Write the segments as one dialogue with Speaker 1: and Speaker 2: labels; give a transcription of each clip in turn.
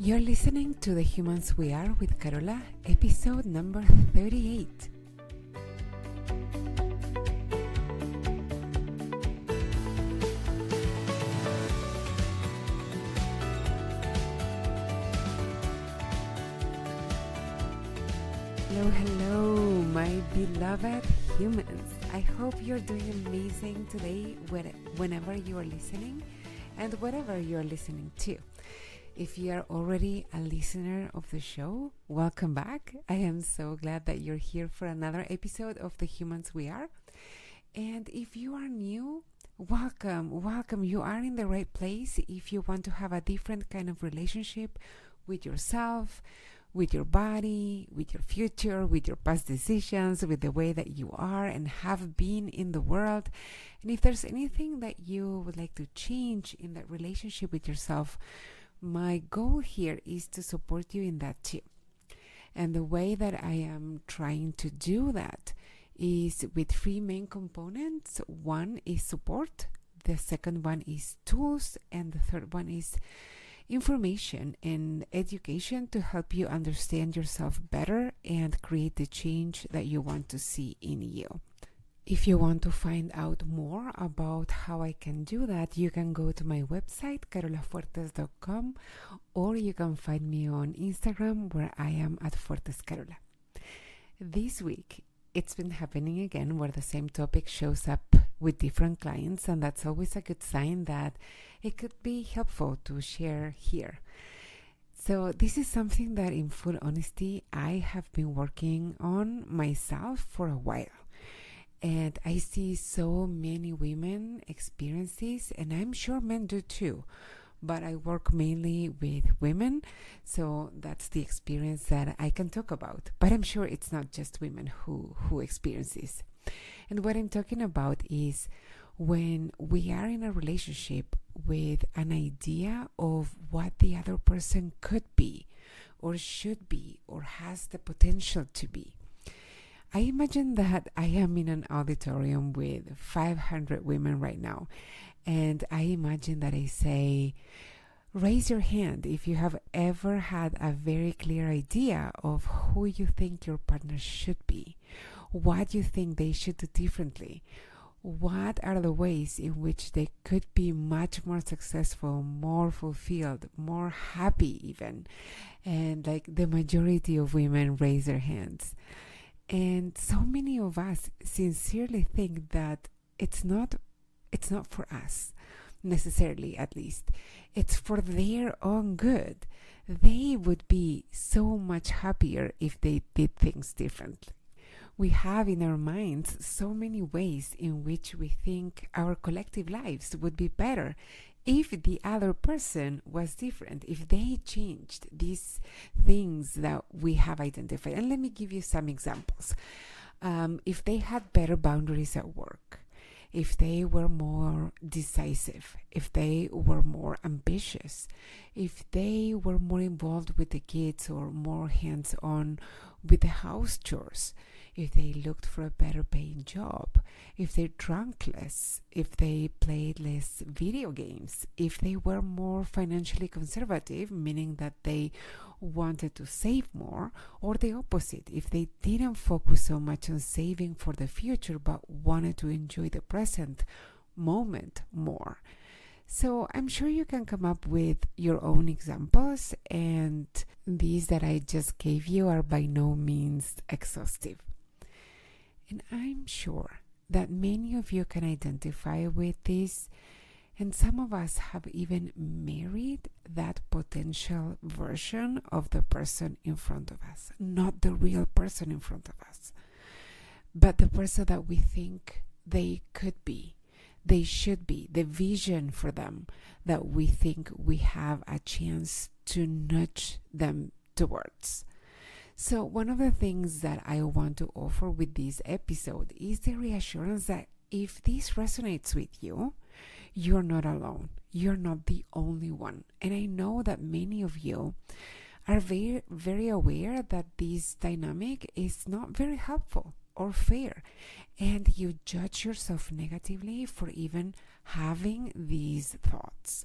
Speaker 1: You're listening to The Humans We Are with Carola, episode number 38. Hello, my beloved humans. I hope you're doing amazing today whenever you are listening and whatever you're listening to. If you are already a listener of the show, welcome back. I am so glad that you're here for another episode of The Humans We Are. And if you are new, welcome. You are in the right place if you want to have a different kind of relationship with yourself, with your body, with your future, with your past decisions, with the way that you are and have been in the world. And if there's anything that you would like to change in that relationship with yourself, my goal here is to support you in that too. And the way that I am trying to do that is with three main components. One is support, the second one is tools, and the third one is information and education to help you understand yourself better and create the change that you want to see in you. If you want to find out more about how I can do that, you can go to my website, carolafuertes.com, or you can find me on Instagram where I am at FuertesCarola. This week, it's been happening again where the same topic shows up with different clients, and that's always a good sign that it could be helpful to share here. So this is something that, in full honesty, I have been working on myself for a while. And I see so many women experience this, and I'm sure men do too. But I work mainly with women, so that's the experience that I can talk about. But I'm sure it's not just women who experience this. And what I'm talking about is when we are in a relationship with an idea of what the other person could be, or should be, or has the potential to be. I imagine that I am in an auditorium with 500 women right now, and I imagine that I say, raise your hand if you have ever had a very clear idea of who you think your partner should be, what you think they should do differently, what are the ways in which they could be much more successful, more fulfilled, more happy even. And like the majority of women raise their hands. And so many of us sincerely think that it's not for us, necessarily at least. It's for their own good. They would be so much happier if they did things differently. We have in our minds so many ways in which we think our collective lives would be better if the other person was different, if they changed these things that we have identified. And let me give you some examples. If they had better boundaries at work, if they were more decisive, if they were more ambitious, if they were more involved with the kids or more hands-on with the house chores, if they looked for a better paying job, if they drank less, if they played less video games, if they were more financially conservative, meaning that they wanted to save more, or the opposite, if they didn't focus so much on saving for the future but wanted to enjoy the present moment more. So I'm sure you can come up with your own examples, and these that I just gave you are by no means exhaustive. And I'm sure that many of you can identify with this, and some of us have even married that potential version of the person in front of us, not the real person in front of us, but the person that we think they could be, they should be, the vision for them that we think we have a chance to nudge them towards. So one of the things that I want to offer with this episode is the reassurance that if this resonates with you, you're not alone. You're not the only one. And I know that many of you are very, very aware that this dynamic is not very helpful or fair, and you judge yourself negatively for even having these thoughts.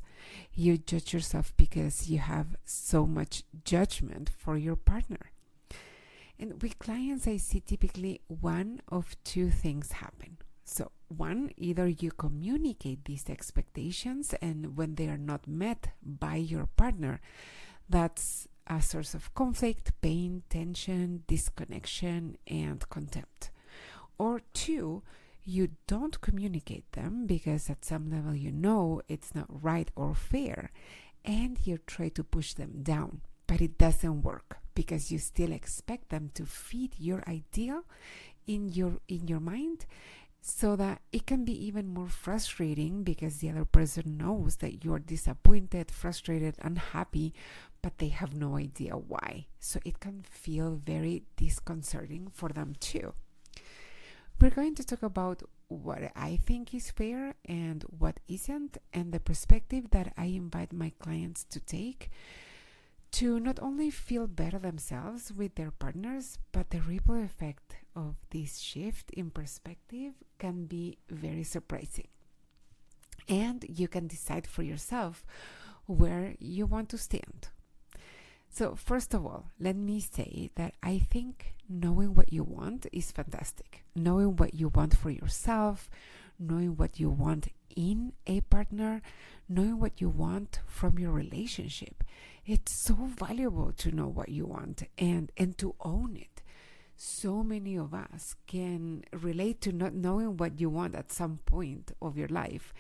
Speaker 1: You judge yourself because you have so much judgment for your partner. And with clients, I see typically one of two things happen. So one, either you communicate these expectations, and when they are not met by your partner, that's a source of conflict, pain, tension, disconnection, and contempt. Or two, you don't communicate them because at some level you know it's not right or fair, and you try to push them down, but it doesn't work because you still expect them to fit your ideal in your mind, so that it can be even more frustrating because the other person knows that you're disappointed, frustrated, unhappy, but they have no idea why. So it can feel very disconcerting for them too. We're going to talk about what I think is fair and what isn't, and the perspective that I invite my clients to take to not only feel better themselves with their partners, but the ripple effect of this shift in perspective can be very surprising. And you can decide for yourself where you want to stand. So first of all, let me say that I think knowing what you want is fantastic. Knowing what you want for yourself, knowing what you want in a partner, knowing what you want from your relationship. It's so valuable to know what you want and to own it. So many of us can relate to not knowing what you want at some point of your life.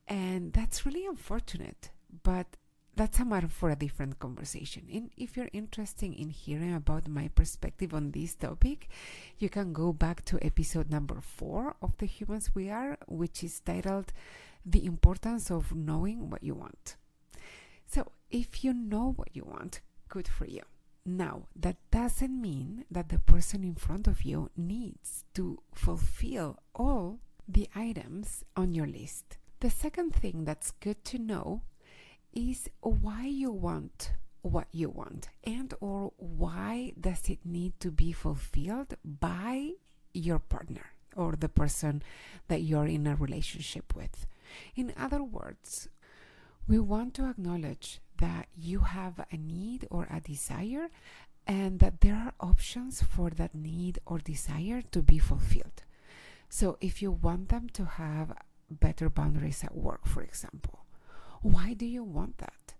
Speaker 1: And that's really unfortunate, but that's a matter for a different conversation. And if you're interested in hearing about my perspective on this topic, you can go back to episode number 4 of The Humans We Are, which is titled The Importance of Knowing What You Want. So if you know what you want, good for you. Now, that doesn't mean that the person in front of you needs to fulfill all the items on your list. The second thing that's good to know is why you want what you want, and or why does it need to be fulfilled by your partner or the person that you're in a relationship with. In other words, we want to acknowledge that you have a need or a desire, and that there are options for that need or desire to be fulfilled. So if you want them to have better boundaries at work, for example, why do you want that?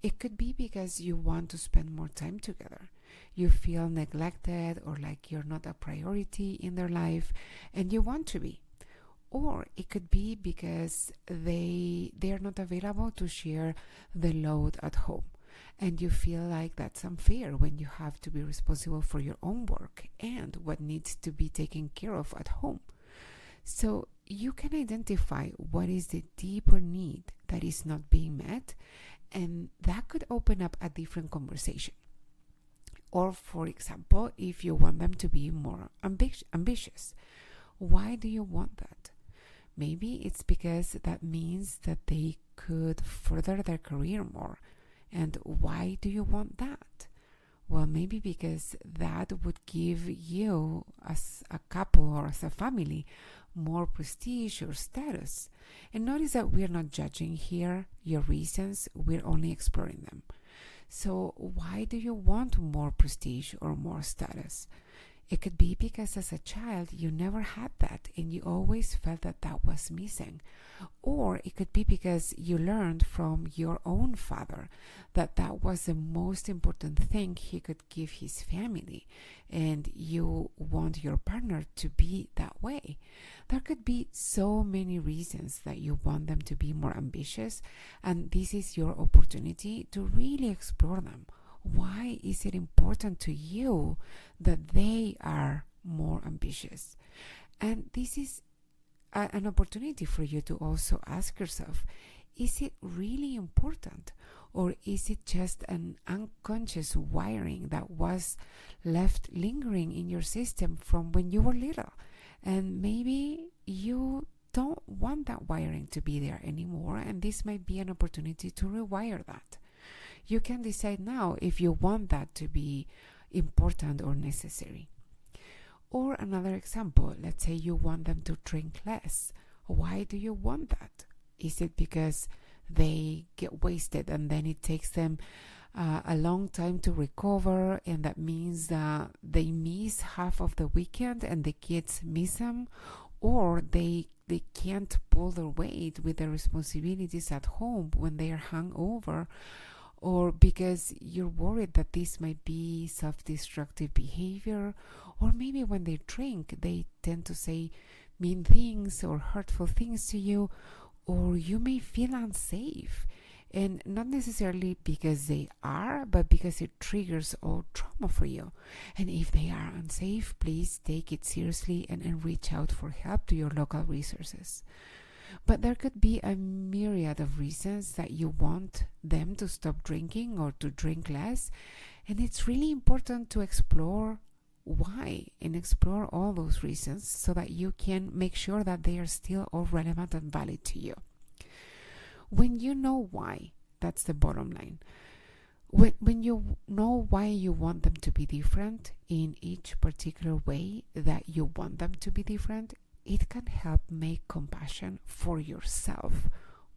Speaker 1: It could be because you want to spend more time together. You feel neglected or like you're not a priority in their life and you want to be. Or it could be because they are not available to share the load at home. And you feel like that's unfair when you have to be responsible for your own work and what needs to be taken care of at home. So you can identify what is the deeper need that is not being met, and that could open up a different conversation. Or, for example, if you want them to be more ambitious, why do you want that? Maybe it's because that means that they could further their career more. And why do you want that? Well, maybe because that would give you as a couple or as a family more prestige or status. And notice that we're not judging here your reasons, we're only exploring them. So why do you want more prestige or more status? It could be because as a child you never had that and you always felt that that was missing. Or it could be because you learned from your own father that that was the most important thing he could give his family, and you want your partner to be that way. There could be so many reasons that you want them to be more ambitious, and this is your opportunity to really explore them. Why is it important to you that they are more ambitious? And this is an opportunity for you to also ask yourself, is it really important? Or is it just an unconscious wiring that was left lingering in your system from when you were little? And maybe you don't want that wiring to be there anymore, and this might be an opportunity to rewire that. You can decide now if you want that to be important or necessary. Or another example, let's say you want them to drink less. Why do you want that? Is it because they get wasted and then it takes them a long time to recover, and that means that they miss half of the weekend and the kids miss them, or they can't pull their weight with the responsibilities at home when they are hungover, or because you're worried that this might be self-destructive behavior, or maybe when they drink they tend to say mean things or hurtful things to you, or you may feel unsafe, and not necessarily because they are, but because it triggers all trauma for you. And if they are unsafe, please take it seriously and reach out for help to your local resources. But there could be a myriad of reasons that you want them to stop drinking or to drink less, and it's really important to explore why and explore all those reasons so that you can make sure that they are still all relevant and valid to you. When you know why, that's the bottom line. When you know why you want them to be different in each particular way that you want them to be different, it can help make compassion for yourself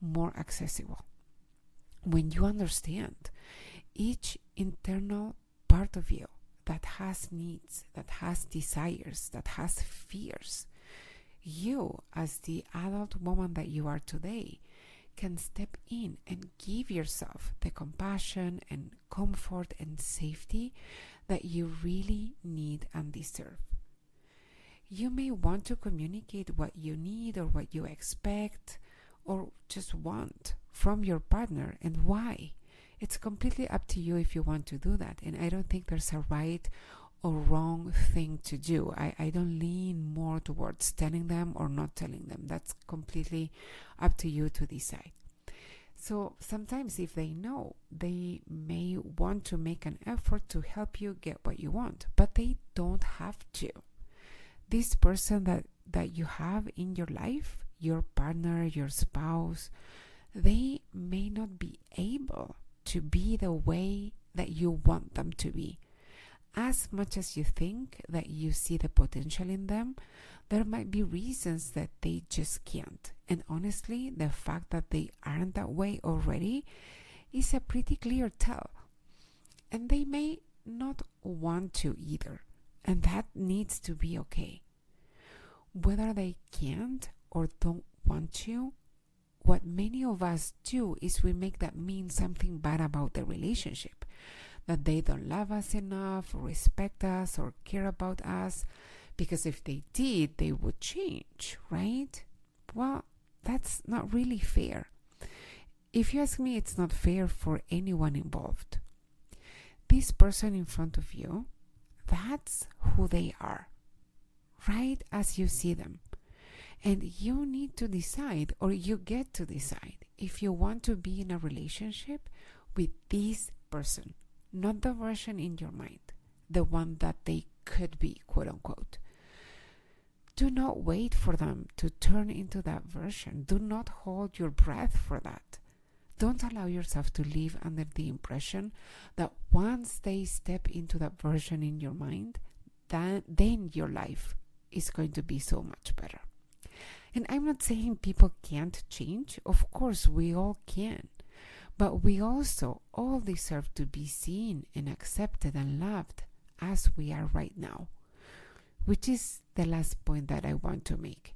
Speaker 1: more accessible. When you understand each internal part of you that has needs, that has desires, that has fears, you, as the adult woman that you are today, can step in and give yourself the compassion and comfort and safety that you really need and deserve. You may want to communicate what you need or what you expect or just want from your partner and why. It's completely up to you if you want to do that, and I don't think there's a right or wrong thing to do. I don't lean more towards telling them or not telling them. That's completely up to you to decide. So sometimes if they know, they may want to make an effort to help you get what you want, but they don't have to. This person that you have in your life, your partner, your spouse, they may not be able to be the way that you want them to be. As much as you think that you see the potential in them, there might be reasons that they just can't. And honestly, the fact that they aren't that way already is a pretty clear tell. And they may not want to either. And that needs to be okay. Whether they can't or don't want to, what many of us do is we make that mean something bad about the relationship. That they don't love us enough, or respect us, or care about us, because if they did, they would change, right? Well, that's not really fair. If you ask me, it's not fair for anyone involved. This person in front of you, that's who they are, right as you see them. And you need to decide, or you get to decide, if you want to be in a relationship with this person. Not the version in your mind, the one that they could be, quote unquote. Do not wait for them to turn into that version. Do not hold your breath for that. Don't allow yourself to live under the impression that once they step into that version in your mind, then your life is going to be so much better. And I'm not saying people can't change. Of course, we all can. But we also all deserve to be seen and accepted and loved as we are right now, which is the last point that I want to make.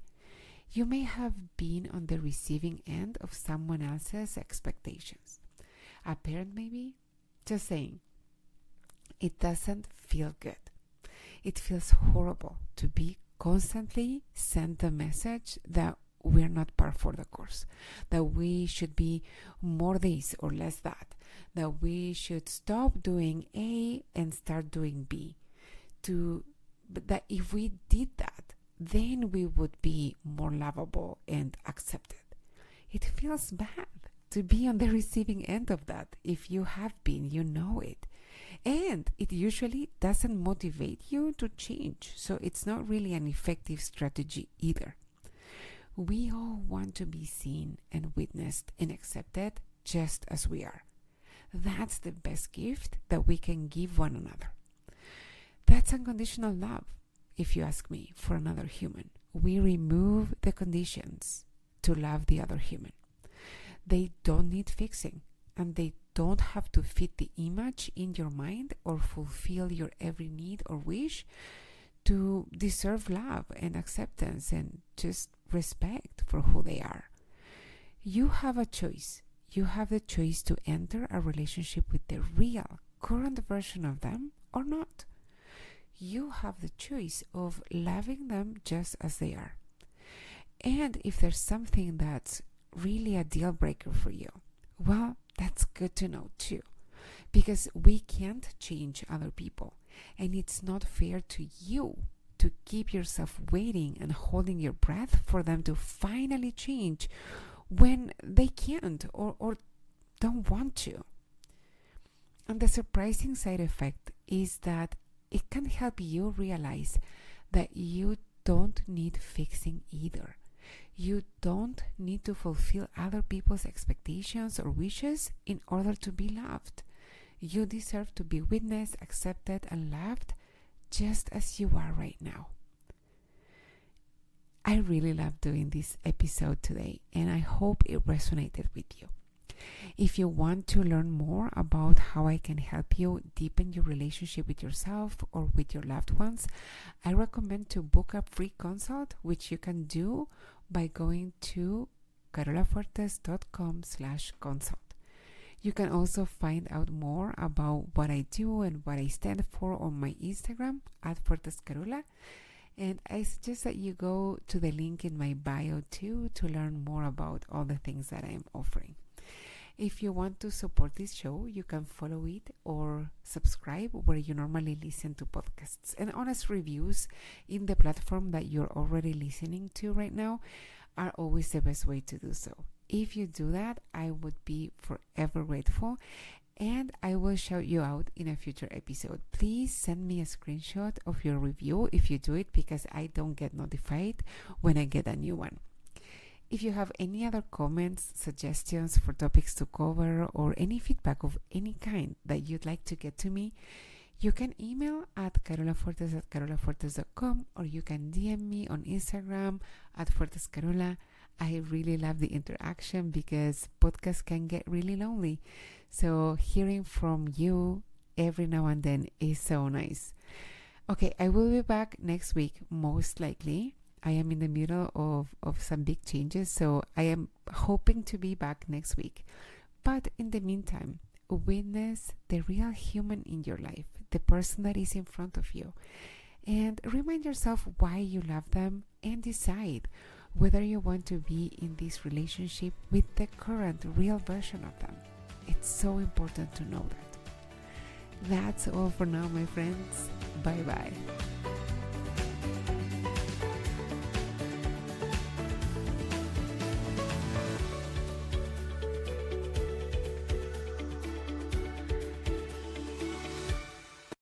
Speaker 1: You may have been on the receiving end of someone else's expectations. A parent maybe? Just saying. It doesn't feel good. It feels horrible to be constantly sent the message that we're not par for the course, that we should be more this or less that we should stop doing A and start doing B. But that if we did that, then we would be more lovable and accepted. It feels bad to be on the receiving end of that. If you have been, you know it. And it usually doesn't motivate you to change, so it's not really an effective strategy either. We all want to be seen and witnessed and accepted just as we are. That's the best gift that we can give one another. That's unconditional love, if you ask me, for another human. We remove the conditions to love the other human. They don't need fixing, and they don't have to fit the image in your mind or fulfill your every need or wish to deserve love and acceptance and just respect for who they are. You have a choice. You have the choice to enter a relationship with the real, current version of them or not. You have the choice of loving them just as they are. And if there's something that's really a deal breaker for you, well, that's good to know too. Because we can't change other people. And it's not fair to you to keep yourself waiting and holding your breath for them to finally change when they can't or don't want to. And the surprising side effect is that it can help you realize that you don't need fixing either. You don't need to fulfill other people's expectations or wishes in order to be loved. You deserve to be witnessed, accepted, and loved just as you are right now. I really love doing this episode today, and I hope it resonated with you. If you want to learn more about how I can help you deepen your relationship with yourself or with your loved ones, I recommend to book a free consult, which you can do by going to carolafuertes.com/consult. You can also find out more about what I do and what I stand for on my Instagram @FuertesCarola. And I suggest that you go to the link in my bio too to learn more about all the things that I'm offering. If you want to support this show, you can follow it or subscribe where you normally listen to podcasts. And honest reviews in the platform that you're already listening to right now are always the best way to do so. If you do that, I would be forever grateful, and I will shout you out in a future episode. Please send me a screenshot of your review if you do it, because I don't get notified when I get a new one. If you have any other comments, suggestions for topics to cover, or any feedback of any kind that you'd like to get to me, you can email at carolafuertes@carolafuertes.com, or you can DM me on Instagram @FuertesCarola. I really love the interaction because podcasts can get really lonely. So hearing from you every now and then is so nice. Okay, I will be back next week, most likely. I am in the middle of some big changes, so I am hoping to be back next week. But in the meantime, witness the real human in your life, the person that is in front of you, and remind yourself why you love them and decide whether you want to be in this relationship with the current real version of them. It's so important to know that. That's all for now, my friends. Bye-bye.